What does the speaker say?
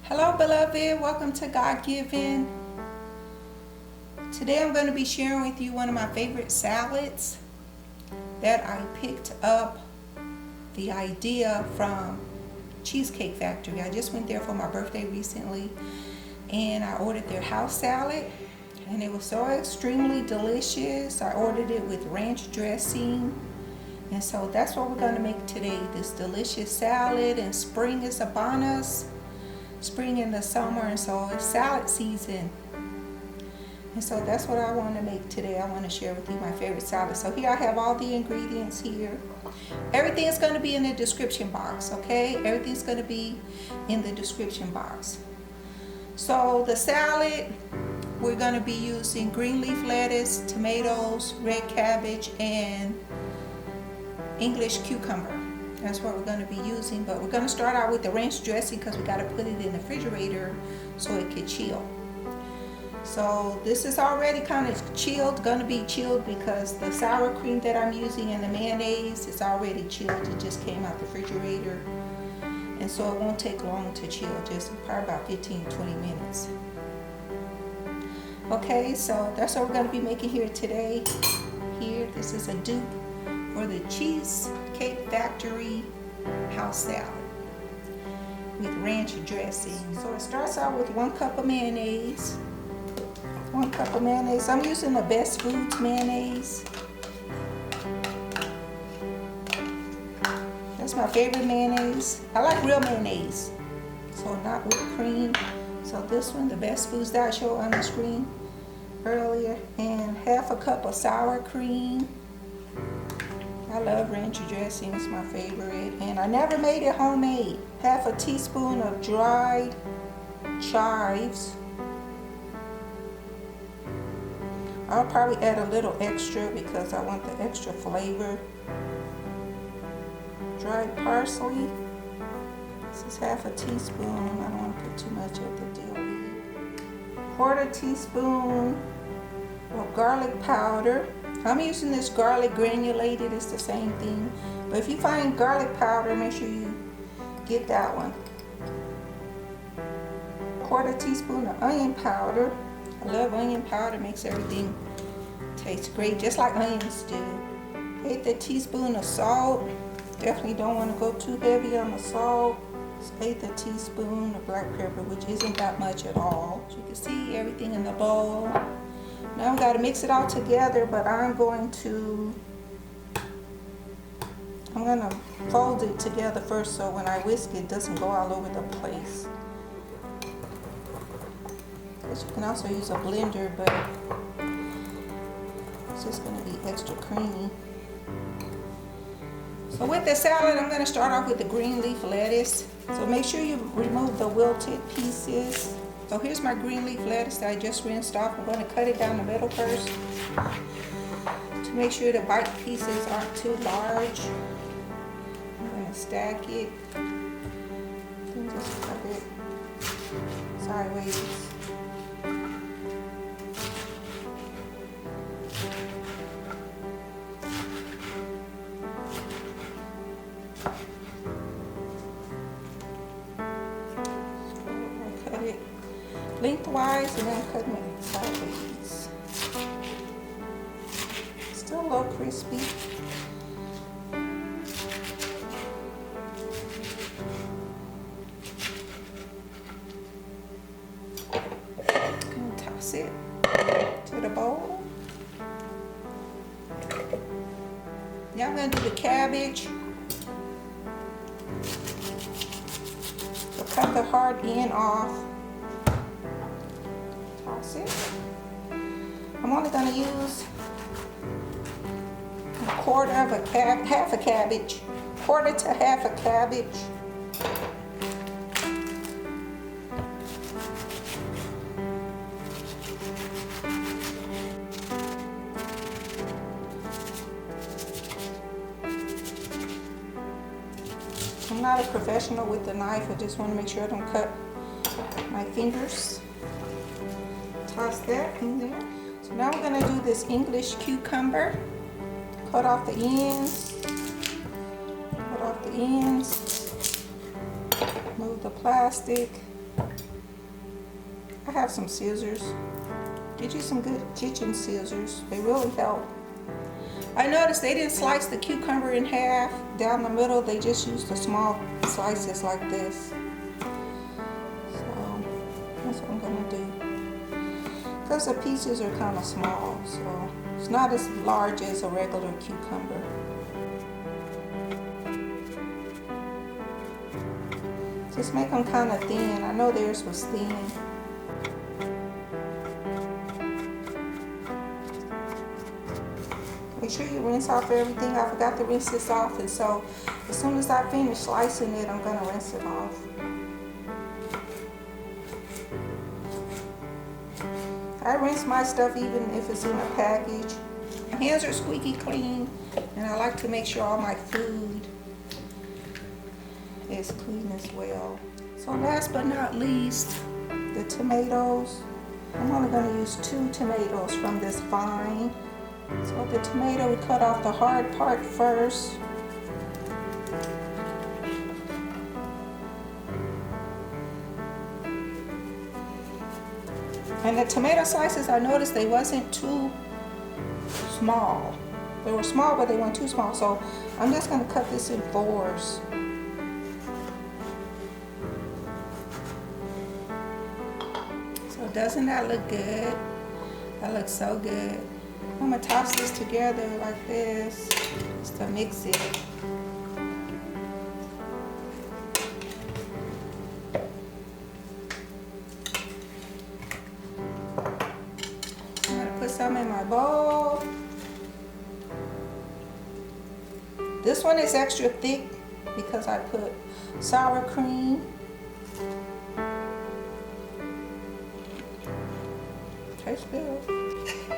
Hello beloved, welcome to God Given. Today I'm going to be sharing with you one of my favorite salads that I picked up the idea from Cheesecake Factory. I just went there for my birthday recently and I ordered their house salad and it was so extremely delicious. I ordered it with ranch dressing, and so that's what we're going to make today, this delicious salad. And spring is upon us. Spring in the summer, and so it's salad season, and so that's what I want to make today. I want to share with you my favorite salad. So here I have all the ingredients here. Everything is going to be in the description box, okay? Everything's going to be in the description box. So the salad, we're going to be using green leaf lettuce, tomatoes, red cabbage, and English cucumber. That's what we're going to be using, but we're going to start out with the ranch dressing because we got to put it in the refrigerator so it can chill. So this is already kind of chilled, going to be chilled because the sour cream that I'm using and the mayonnaise is already chilled. It just came out the refrigerator, and so it won't take long to chill, just probably about 15-20 minutes. Okay, so that's what we're going to be making here today. Here, this is a dupe for the Cheesecake Factory house salad with ranch dressing. So it starts out with 1 cup of mayonnaise. 1 cup of mayonnaise. I'm using the Best Foods mayonnaise. That's my favorite mayonnaise. I like real mayonnaise, so not whipped cream. So this one, the Best Foods that I showed on the screen earlier, and 1/2 cup of sour cream. I love ranch dressing, it's my favorite, and I never made it homemade. 1/2 teaspoon of dried chives. I'll probably add a little extra because I want the extra flavor. Dried parsley. This is 1/2 teaspoon. I don't want to put too much of the dill. 1/4 teaspoon of garlic powder. I'm using this garlic granulated, it's the same thing. But if you find garlic powder, make sure you get that one. 1/4 teaspoon of onion powder. I love onion powder, makes everything taste great, just like onions do. 1/8 teaspoon of salt. Definitely don't want to go too heavy on the salt. 1/8 teaspoon of black pepper, which isn't that much at all. As you can see, everything in the bowl. Now we got to mix it all together, but I'm going to fold it together first so when I whisk it doesn't go all over the place. Guess you can also use a blender, but it's just going to be extra creamy. So with the salad, I'm going to start off with the green leaf lettuce. So make sure you remove the wilted pieces. So here's my green leaf lettuce that I just rinsed off. I'm going to cut it down the middle first to make sure the bite pieces aren't too large. I'm going to stack it and just cut it sideways. Cut it lengthwise and then cutting it sideways. Still a little crispy. And toss it to the bowl. Now I'm going to do the cabbage. So cut the hard end off. Toss it. I'm only going to use 1/4 of a cabbage, 1/2 a cabbage, 1/4 to 1/2 a cabbage. I'm not a professional with the knife. I just want to make sure I don't cut my fingers. Toss that in there. So now we're going to do this English cucumber. Cut off the ends. Cut off the ends. Move the plastic. I have some scissors. Get you some good kitchen scissors. They really help. I noticed they didn't slice the cucumber in half down the middle. They just used the small slices like this. So that's what I'm gonna do. Because the pieces are kind of small, so it's not as large as a regular cucumber. Just make them kind of thin. I know theirs was thin. Make sure you rinse off everything. I forgot to rinse this off, and so as soon as I finish slicing it, I'm gonna rinse it off. I rinse my stuff even if it's in a package. My hands are squeaky clean, and I like to make sure all my food is clean as well. So last but not least, the tomatoes. I'm only going to use 2 tomatoes from this vine. So the tomato, we cut off the hard part first. And the tomato slices, I noticed they wasn't too small. They were small, but they weren't too small. So I'm just going to cut this in 4s. So doesn't that look good? That looks so good. I'm going to toss this together like this just to mix it. Some in my bowl. This one is extra thick because I put sour cream. Tastes good.